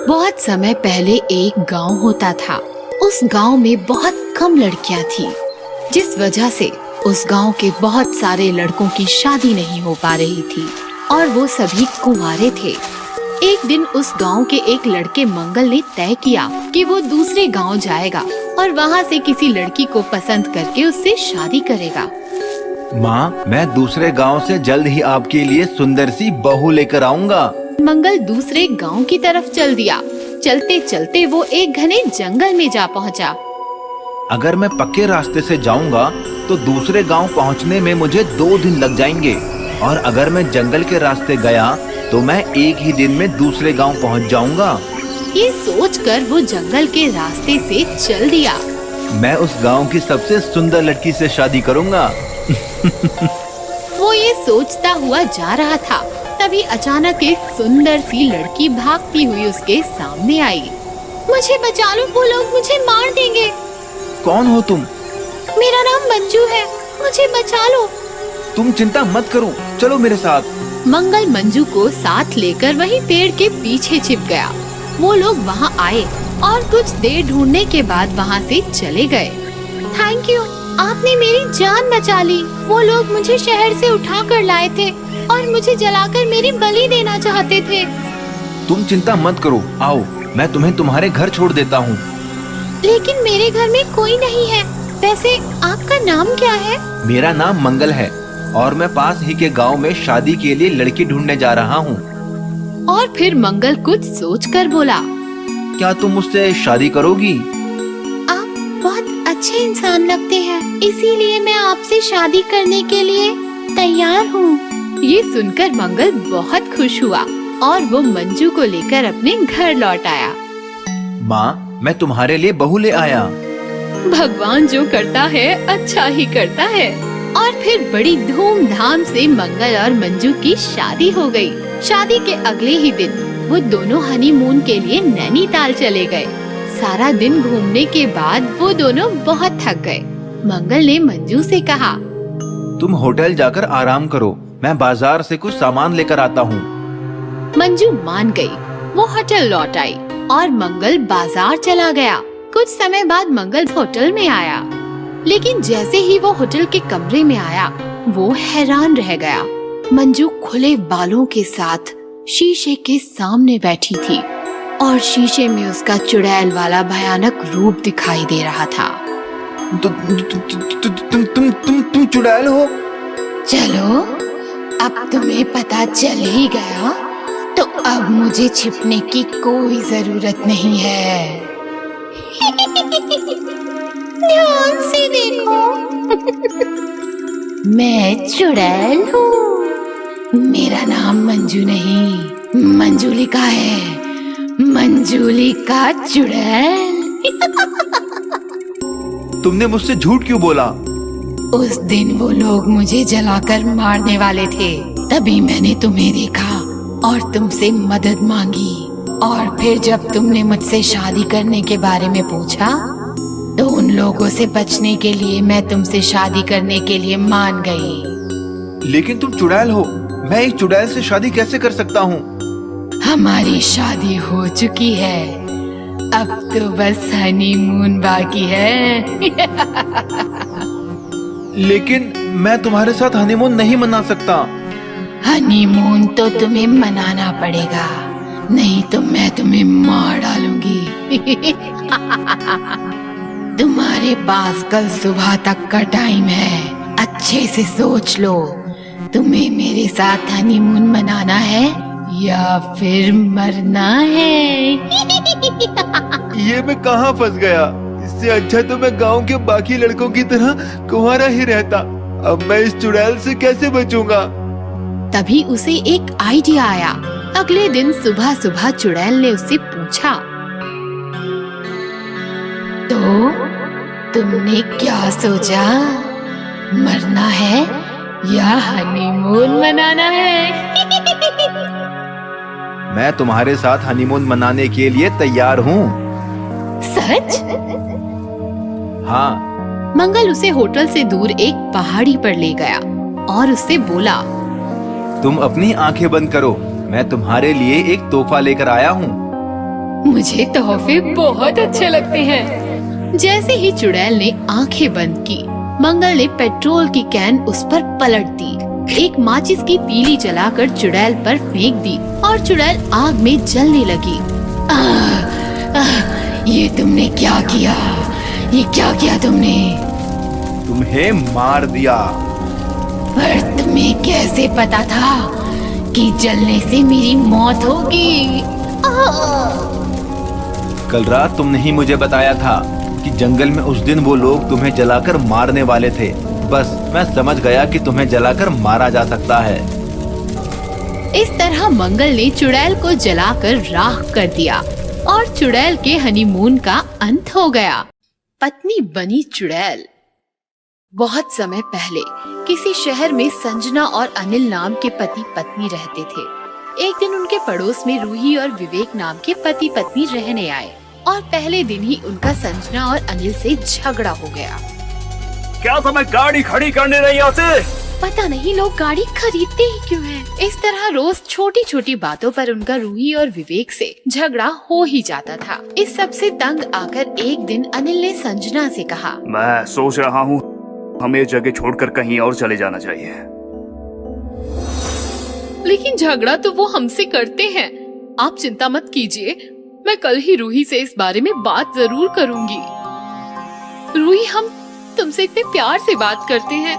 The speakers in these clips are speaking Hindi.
बहुत समय पहले एक गांव होता था। उस गांव में बहुत कम लड़कियां थी, जिस वजह से उस गांव के बहुत सारे लड़कों की शादी नहीं हो पा रही थी और वो सभी कुंवारे थे। एक दिन उस गांव के एक लड़के मंगल ने तय किया कि वो दूसरे गांव जाएगा और वहां से किसी लड़की को पसंद करके उससे शादी करेगा। माँ, मैं दूसरे गांव से जल्द ही आपके लिए सुंदर सी बहू लेकर आऊंगा। मंगल दूसरे गांव की तरफ चल दिया। चलते चलते वो एक घने जंगल में जा पहुंचा। अगर मैं पक्के रास्ते से जाऊंगा तो दूसरे गांव पहुंचने में मुझे 2 दिन लग जाएंगे, और अगर मैं जंगल के रास्ते गया तो मैं एक ही दिन में दूसरे गांव पहुंच जाऊंगा। ये सोचकर वो जंगल के रास्ते से चल दिया। मैं उस गांव की सबसे सुंदर लड़की से शादी करूंगा। वो ये सोचता हुआ जा रहा था, तभी अचानक एक सुंदर सी लड़की भागती हुई उसके सामने आई। मुझे बचा लो, वो लोग मुझे मार देंगे। कौन हो तुम? मेरा नाम मंजू है, मुझे बचा लो। तुम चिंता मत करो, चलो मेरे साथ। मंगल मंजू को साथ लेकर वहीं पेड़ के पीछे छिप गया। वो लोग वहाँ आए और कुछ देर ढूंढने के बाद वहाँ से चले गए। थैंक यू, आपने मेरी जान बचा ली। वो लोग मुझे शहर से उठा कर लाए थे और मुझे जलाकर मेरी बलि देना चाहते थे। तुम चिंता मत करो, आओ मैं तुम्हें तुम्हारे घर छोड़ देता हूँ। लेकिन मेरे घर में कोई नहीं है। वैसे आपका नाम क्या है? मेरा नाम मंगल है और मैं पास ही के गांव में शादी के लिए लड़की ढूंढने जा रहा हूँ। और फिर मंगल कुछ सोचकर बोला, क्या तुम मुझसे शादी करोगी? आप बहुत अच्छे इंसान लगते हैं, इसीलिए मैं आपसे शादी करने के लिए तैयार हूँ। ये सुनकर मंगल बहुत खुश हुआ और वो मंजू को लेकर अपने घर लौट आया। माँ, मैं तुम्हारे लिए बहू ले आया। भगवान जो करता है अच्छा ही करता है। और फिर बड़ी धूमधाम से मंगल और मंजू की शादी हो गई। शादी के अगले ही दिन वो दोनों हनीमून के लिए नैनीताल चले गए। सारा दिन घूमने के बाद वो दोनों बहुत थक गए। मंगल ने मंजू से कहा, तुम होटल जाकर आराम करो, मैं बाजार से कुछ सामान लेकर आता हूँ। मंजू मान गई। वो होटल लौट आई और मंगल बाजार चला गया। कुछ समय बाद मंगल होटल में आया, लेकिन जैसे ही वो होटल के कमरे में आया वो हैरान रह गया। मंजू खुले बालों के साथ शीशे के सामने बैठी थी और शीशे में उसका चुड़ैल वाला भयानक रूप दिखाई दे रहा था। तुम चुड़ैल हो? चलो, अब तुम्हें पता चल ही गया तो अब मुझे छिपने की कोई जरूरत नहीं है। ध्यान से देखो। मैं चुड़ैल हूँ। मेरा नाम मंजू नहीं, मंजूलिका है। मंजूलिका चुड़ैल। तुमने मुझसे झूठ क्यों बोला? उस दिन वो लोग मुझे जलाकर मारने वाले थे, तभी मैंने तुम्हें देखा और तुमसे मदद मांगी। और फिर जब तुमने मुझसे शादी करने के बारे में पूछा तो उन लोगों से बचने के लिए मैं तुमसे शादी करने के लिए मान गई। लेकिन तुम चुड़ैल हो, मैं एक चुड़ैल से शादी कैसे कर सकता हूँ? हमारी शादी हो चुकी है, अब तो बस हनीमून बाकी है। लेकिन मैं तुम्हारे साथ हनीमून नहीं मना सकता। हनीमून तो तुम्हें मनाना पड़ेगा, नहीं तो मैं तुम्हें मार डालूंगी। तुम्हारे पास कल सुबह तक का टाइम है, अच्छे से सोच लो। तुम्हें मेरे साथ हनीमून मनाना है या फिर मरना है? ये मैं कहाँ फंस गया? इससे अच्छा तो मैं गांव के बाकी लड़कों की तरह कुंवारा ही रहता। अब मैं इस चुड़ैल से कैसे बचूंगा? तभी उसे एक आइडिया आया। अगले दिन सुबह सुबह चुड़ैल ने उससे पूछा, तो तुमने क्या सोचा, मरना है या हनीमून मनाना है? मैं तुम्हारे साथ हनीमून मनाने के लिए तैयार हूँ। सच? हाँ। मंगल उसे होटल से दूर एक पहाड़ी पर ले गया और उससे बोला, तुम अपनी आंखें बंद करो, मैं तुम्हारे लिए एक तोहफा लेकर आया हूँ। मुझे तोहफे बहुत अच्छे लगते हैं। जैसे ही चुड़ैल ने आंखें बंद की, मंगल ने पेट्रोल की कैन उस पर पलट दी, एक माचिस की तीली जलाकर चुड़ैल पर फेंक दी और चुड़ैल आग में जलने लगी। ये तुमने क्या किया? ये क्या किया तुमने? तुम्हें मार दिया। पर तुम्हें कैसे पता था कि जलने से मेरी मौत होगी? कल रात तुमने ही मुझे बताया था कि जंगल में उस दिन वो लोग तुम्हें जलाकर मारने वाले थे। बस मैं समझ गया कि तुम्हें जलाकर मारा जा सकता है। इस तरह मंगल ने चुड़ैल को जलाकर राख कर दिया और चुड़ैल के हनीमून का अंत हो गया। पत्नी बनी चुड़ैल। बहुत समय पहले किसी शहर में संजना और अनिल नाम के पति पत्नी रहते थे। एक दिन उनके पड़ोस में रूही और विवेक नाम के पति पत्नी रहने आए और पहले दिन ही उनका संजना और अनिल से झगड़ा हो गया। क्या तुम्हें गाड़ी खड़ी करने नहीं आते? पता नहीं लोग गाड़ी खरीदते ही क्यों हैं। इस तरह रोज छोटी छोटी बातों पर उनका रूही और विवेक से झगड़ा हो ही जाता था। इस सब से तंग आकर एक दिन अनिल ने संजना से कहा, मैं सोच रहा हूँ हमें ये जगह छोड़कर कहीं और चले जाना चाहिए। लेकिन झगड़ा तो वो हमसे करते हैं। आप चिंता मत कीजिए, मैं कल ही रूही से इस बारे में बात जरूर करूंगी। रूही, हम तुमसे इतने प्यार से बात करते हैं,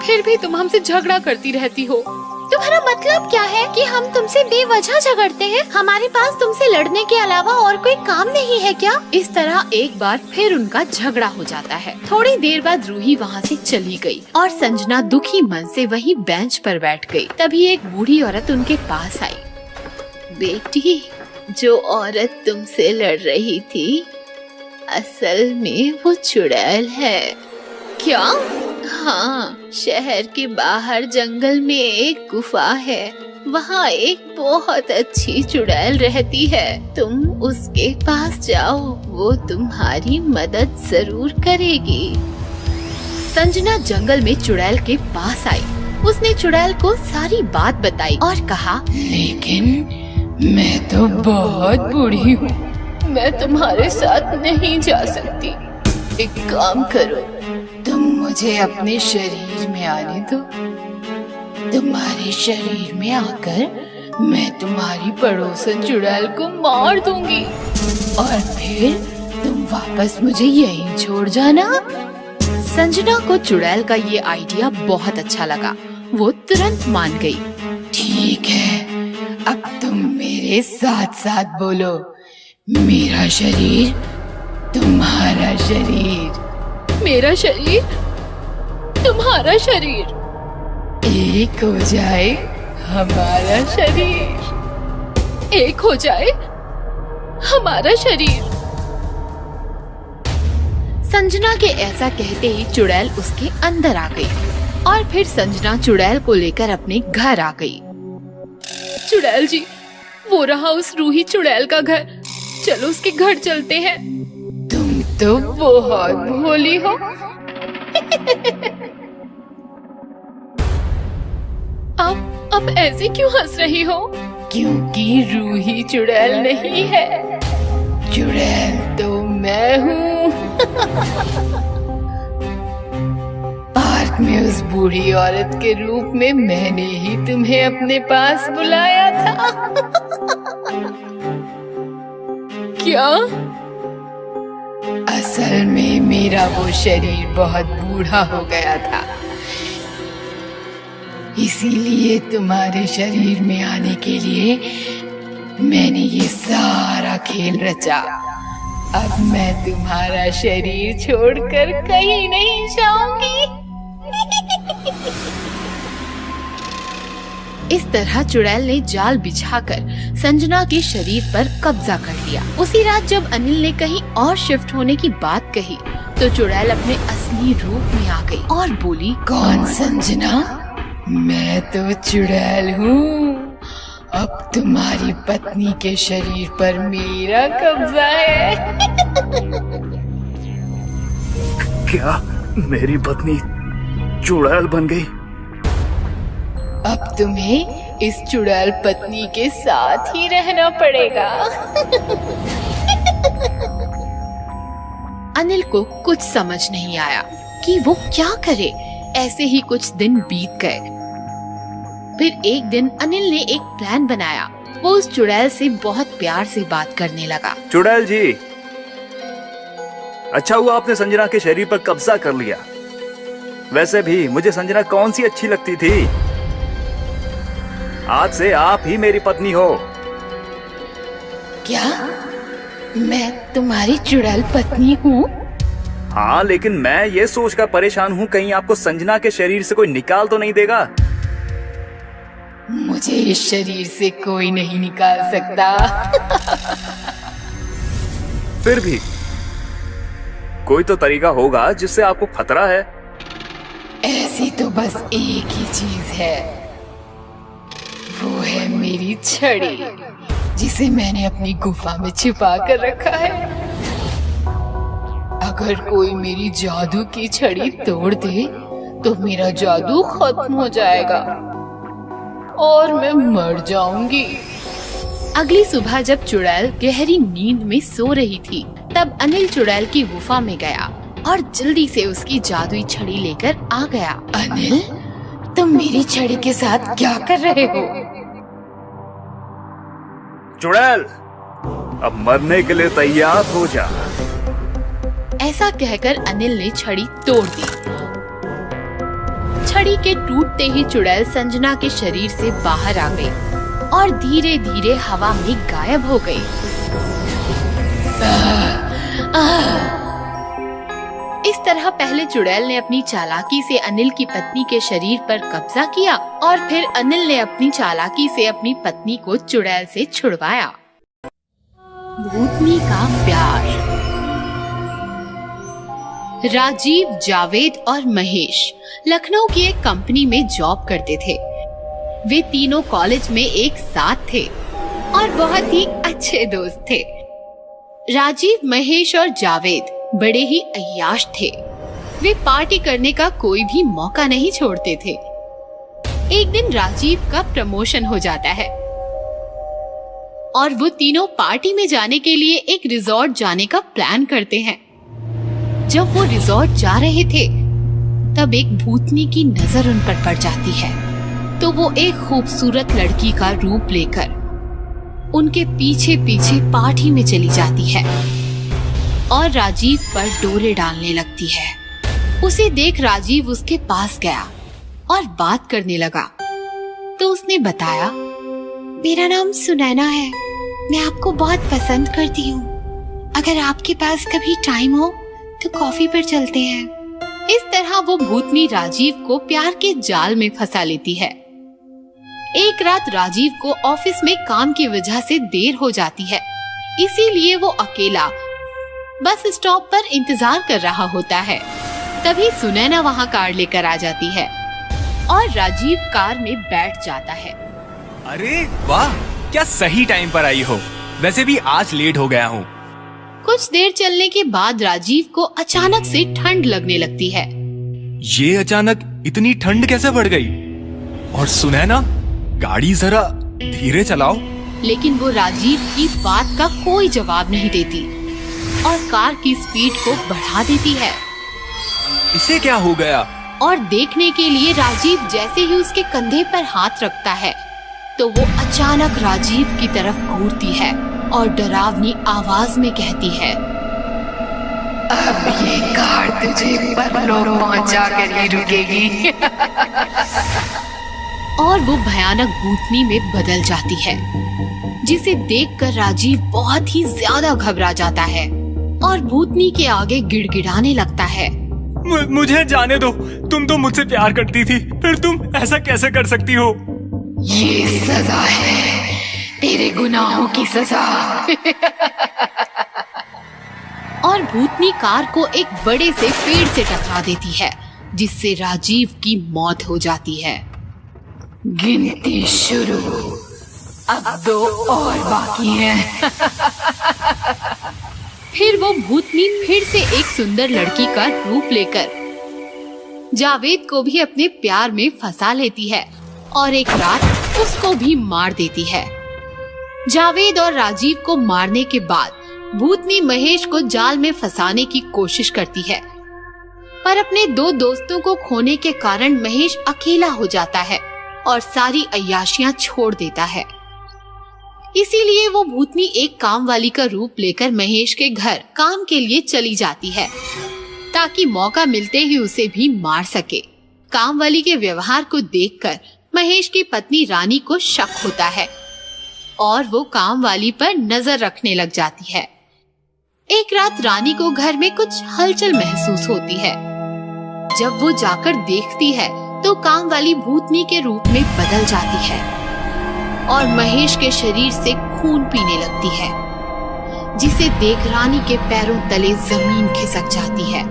फिर भी तुम हमसे झगड़ा करती रहती हो। तुम्हारा मतलब क्या है कि हम तुमसे बेवजह झगड़ते हैं? हमारे पास तुमसे लड़ने के अलावा और कोई काम नहीं है क्या? इस तरह एक बार फिर उनका झगड़ा हो जाता है। थोड़ी देर बाद रूही वहाँ से चली गई और संजना दुखी मन से वहीं बेंच पर बैठ गई। तभी एक बूढ़ी औरत उनके पास आई। बेटी, जो औरत तुमसे लड़ रही थी, असल में वो चुड़ैल है। क्या? हाँ, शहर के बाहर जंगल में एक गुफा है, वहाँ एक बहुत अच्छी चुड़ैल रहती है। तुम उसके पास जाओ, वो तुम्हारी मदद जरूर करेगी। संजना जंगल में चुड़ैल के पास आई। उसने चुड़ैल को सारी बात बताई और कहा, लेकिन मैं तो बहुत बूढ़ी हूँ, मैं तुम्हारे साथ नहीं जा सकती। एक काम करो, तुम मुझे अपने शरीर में आने दो। तुम्हारे शरीर में आकर मैं तुम्हारी पड़ोसन चुड़ैल को मार दूंगी और फिर तुम वापस मुझे यहीं छोड़ जाना। संजना को चुड़ैल का ये आइडिया बहुत अच्छा लगा। वो तुरंत मान गई। ठीक है, अब तुम मेरे साथ साथ बोलो, मेरा शरीर, तुम्हारा शरीर, मेरा शरीर, तुम्हारा शरीर, एक हो जाए हमारा शरीर, एक हो जाए हमारा शरीर। संजना के ऐसा कहते ही चुड़ैल उसके अंदर आ गई और फिर संजना चुड़ैल को लेकर अपने घर आ गई। चुड़ैल जी, वो रहा उस रूही चुड़ैल का घर, चलो उसके घर चलते हैं। तुम तो बहुत भोली हो। अब ऐसे क्यों हंस रही हो? क्योंकि रूही चुड़ैल नहीं है, चुड़ैल तो मैं हूँ। पार्क में उस बूढ़ी औरत के रूप में मैंने ही तुम्हें अपने पास बुलाया था। क्या? असल में मेरा वो शरीर बहुत बूढ़ा हो गया था, इसीलिए तुम्हारे शरीर में आने के लिए मैंने ये सारा खेल रचा। अब मैं तुम्हारा शरीर छोड़कर कहीं नहीं जाऊंगी। इस तरह चुड़ैल ने जाल बिछाकर संजना के शरीर पर कब्जा कर लिया। उसी रात जब अनिल ने कहीं और शिफ्ट होने की बात कही तो चुड़ैल अपने असली रूप में आ गई और बोली, कौन संजना? मैं तो चुड़ैल हूँ। अब तुम्हारी पत्नी के शरीर पर मेरा कब्जा है। क्या मेरी पत्नी चुड़ैल बन गई? अब तुम्हें इस चुड़ैल पत्नी के साथ ही रहना पड़ेगा। अनिल को कुछ समझ नहीं आया कि वो क्या करे। ऐसे ही कुछ दिन बीत गए। फिर एक दिन अनिल ने एक प्लान बनाया। वो उस चुड़ैल से बहुत प्यार से बात करने लगा। चुड़ैल जी, अच्छा हुआ आपने संजना के शरीर पर कब्जा कर लिया। वैसे भी मुझे संजना कौन सी अच्छी लगती थी। आज से आप ही मेरी पत्नी हो। क्या मैं तुम्हारी चुड़ैल पत्नी हूँ? हाँ, लेकिन मैं ये सोचकर परेशान हूँ कहीं आपको संजना के शरीर से कोई निकाल तो नहीं देगा। मुझे इस शरीर से कोई नहीं निकाल सकता। फिर भी कोई तो तरीका होगा जिससे आपको खतरा है। ऐसी तो बस एक ही चीज है, वो है मेरी छड़ी, जिसे मैंने अपनी गुफा में छिपा कर रखा है। अगर कोई मेरी जादू की छड़ी तोड़ दे तो मेरा जादू खत्म हो जाएगा और मैं मर जाऊंगी। अगली सुबह जब चुड़ैल गहरी नींद में सो रही थी, तब अनिल चुड़ैल की गुफा में गया और जल्दी से उसकी जादुई छड़ी लेकर आ गया। अनिल, तुम मेरी छड़ी के साथ क्या कर रहे हो? चुड़ैल, अब मरने के लिए तैयार हो जा। ऐसा कहकर अनिल ने छड़ी तोड़ दी। छड़ी के टूटते ही चुड़ैल संजना के शरीर से बाहर आ गई और धीरे धीरे हवा में गायब हो गई। इस तरह पहले चुड़ैल ने अपनी चालाकी से अनिल की पत्नी के शरीर पर कब्जा किया और फिर अनिल ने अपनी चालाकी से अपनी पत्नी को चुड़ैल से छुड़वाया। भूतनी का प्यार। राजीव, जावेद और महेश लखनऊ की एक कंपनी में जॉब करते थे। वे तीनों कॉलेज में एक साथ थे और बहुत ही अच्छे दोस्त थे। राजीव, महेश और जावेद बड़े ही अय्याश थे। वे पार्टी करने का कोई भी मौका नहीं छोड़ते थे। एक दिन राजीव का प्रमोशन हो जाता है और वो तीनों पार्टी में जाने के लिए एक रिजॉर्ट जाने का प्लान करते हैं। जब वो रिजॉर्ट जा रहे थे, तब एक भूतनी की नजर उन पर पड़ जाती है, तो वो एक खूबसूरत लड़की का रूप लेकर उनके पीछे पीछे पार्टी में चली जाती है और राजीव पर डोरे डालने लगती है। उसे देख राजीव उसके पास गया और बात करने लगा। तो उसने बताया, मेरा नाम सुनैना है, मैं आपको बहुत पसंद करती हूँ। अगर आपके पास कभी टाइम हो तो कॉफी पर चलते हैं। इस तरह वो भूतनी राजीव को प्यार के जाल में फंसा लेती है। एक रात राजीव को ऑफिस में काम की वजह से देर हो जाती है, इसीलिए वो अकेला बस स्टॉप पर इंतजार कर रहा होता है। तभी सुनैना वहाँ कार लेकर आ जाती है और राजीव कार में बैठ जाता है। अरे वाह, क्या सही टाइम पर आई हो। वैसे भी आज लेट हो गया हूँ। कुछ देर चलने के बाद राजीव को अचानक से ठंड लगने लगती है। ये अचानक इतनी ठंड कैसे बढ़ गई? और सुनैना, गाड़ी जरा धीरे चलाओ। लेकिन वो राजीव की बात का कोई जवाब नहीं देती और कार की स्पीड को बढ़ा देती है। इसे क्या हो गया? और देखने के लिए राजीव जैसे ही उसके कंधे पर हाथ रखता है, तो वो अचानक राजीव की तरफ घूरती है और डरावनी आवाज में कहती है, अब ये कार तुझे परलोक पहुंचा कर ही रुकेगी। और वो भयानक भूतनी में बदल जाती है, जिसे देखकर राजीव बहुत ही ज्यादा घबरा जाता है और भूतनी के आगे गिड़गिड़ाने लगता है। मुझे जाने दो, तुम तो मुझसे प्यार करती थी, फिर तुम ऐसा कैसे कर सकती हो? ये सजा है, तेरे गुनाहों की सजा। और भूतनी कार को एक बड़े से पेड़ से टकरा देती है, जिससे राजीव की मौत हो जाती है। गिनती शुरू, अब 2 और बाकी हैं। फिर वो भूतनी फिर से एक सुंदर लड़की का रूप लेकर जावेद को भी अपने प्यार में फंसा लेती है और एक रात उसको भी मार देती है। जावेद और राजीव को मारने के बाद भूतनी महेश को जाल में फंसाने की कोशिश करती है, पर अपने 2 दोस्तों को खोने के कारण महेश अकेला हो जाता है और सारी अय्याशियां छोड़ देता है। इसीलिए वो भूतनी एक काम वाली का रूप लेकर महेश के घर काम के लिए चली जाती है, ताकि मौका मिलते ही उसे भी मार सके। काम वाली के व्यवहार को देखकर महेश की पत्नी रानी को शक होता है और वो काम वाली पर नजर रखने लग जाती है। एक रात रानी को घर में कुछ हलचल महसूस होती है। जब वो जाकर देखती है तो काम वाली भूतनी के रूप में बदल जाती है और महेश के शरीर से खून पीने लगती है, जिसे देख रानी के पैरों तले जमीन खिसक जाती है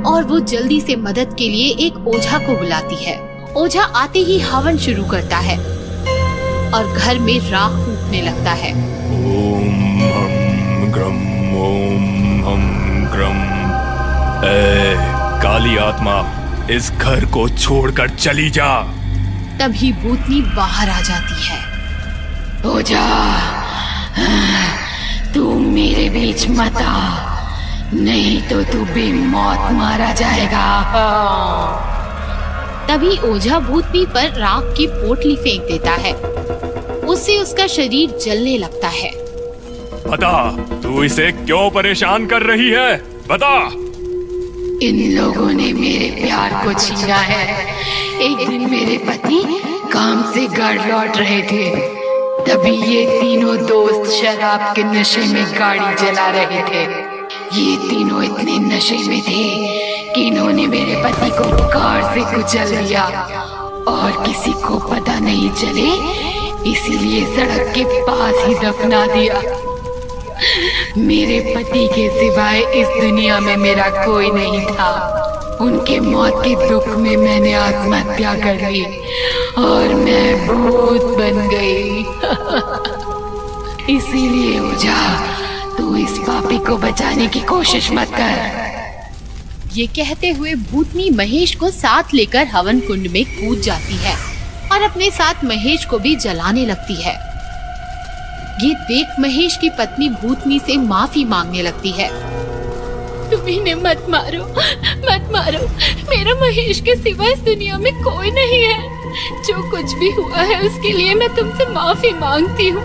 और वो जल्दी से मदद के लिए एक ओझा को बुलाती है। ओझा आते ही हवन शुरू करता है और घर में राख फूटने लगता है। ओम हम ग्रम, ओम हम ग्रम। ए काली आत्मा, इस घर को छोड़कर चली जा। तभी भूतनी बाहर आ जाती है। ओझा, तू मेरे बीच मत आ, नहीं तो तू भी मौत मारा जाएगा। तभी ओझा भूतनी पर राख की पोटली फेंक देता है। उससे उसका शरीर जलने लगता है। बता, तू इसे क्यों परेशान कर रही है? बता। इन लोगों ने मेरे प्यार को छीना है। एक दिन मेरे पति काम से घर लौट रहे थे, तभी ये तीनों दोस्त शराब के नशे में गाड़ी चला रहे थे। ये तीनों इतने नशे में थे कि इन्होंने मेरे पति को कार से कुचल दिया और किसी को पता नहीं चले, इसीलिए सड़क के पास ही दफना दिया। मेरे पति के सिवाय इस दुनिया में मेरा कोई नहीं था। उनके मौत के दुख में मैंने आत्महत्या कर ली और मैं भूत बन गई। इसीलिए ओझा, तू इस पापी को बचाने की कोशिश मत कर। ये कहते हुए भूतनी महेश को साथ लेकर हवन कुंड में कूद जाती है और अपने साथ महेश को भी जलाने लगती है। ये देख महेश की पत्नी भूतनी से माफी मांगने लगती है। तुम इन्हें मत मारो, मत मारो। मेरा महेश के सिवा इस दुनिया में कोई नहीं है। जो कुछ भी हुआ है उसके लिए मैं तुमसे माफी मांगती हूँ।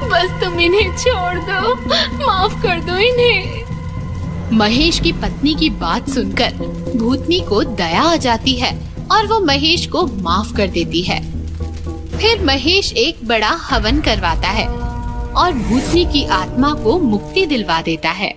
बस तुम इन्हें छोड़ दो, माफ कर दो इन्हें। महेश की पत्नी की बात सुनकर भूतनी को दया आ जाती है और वो महेश को माफ कर देती है। फिर महेश एक बड़ा हवन करवाता है और भूतनी की आत्मा को मुक्ति दिलवा देता है।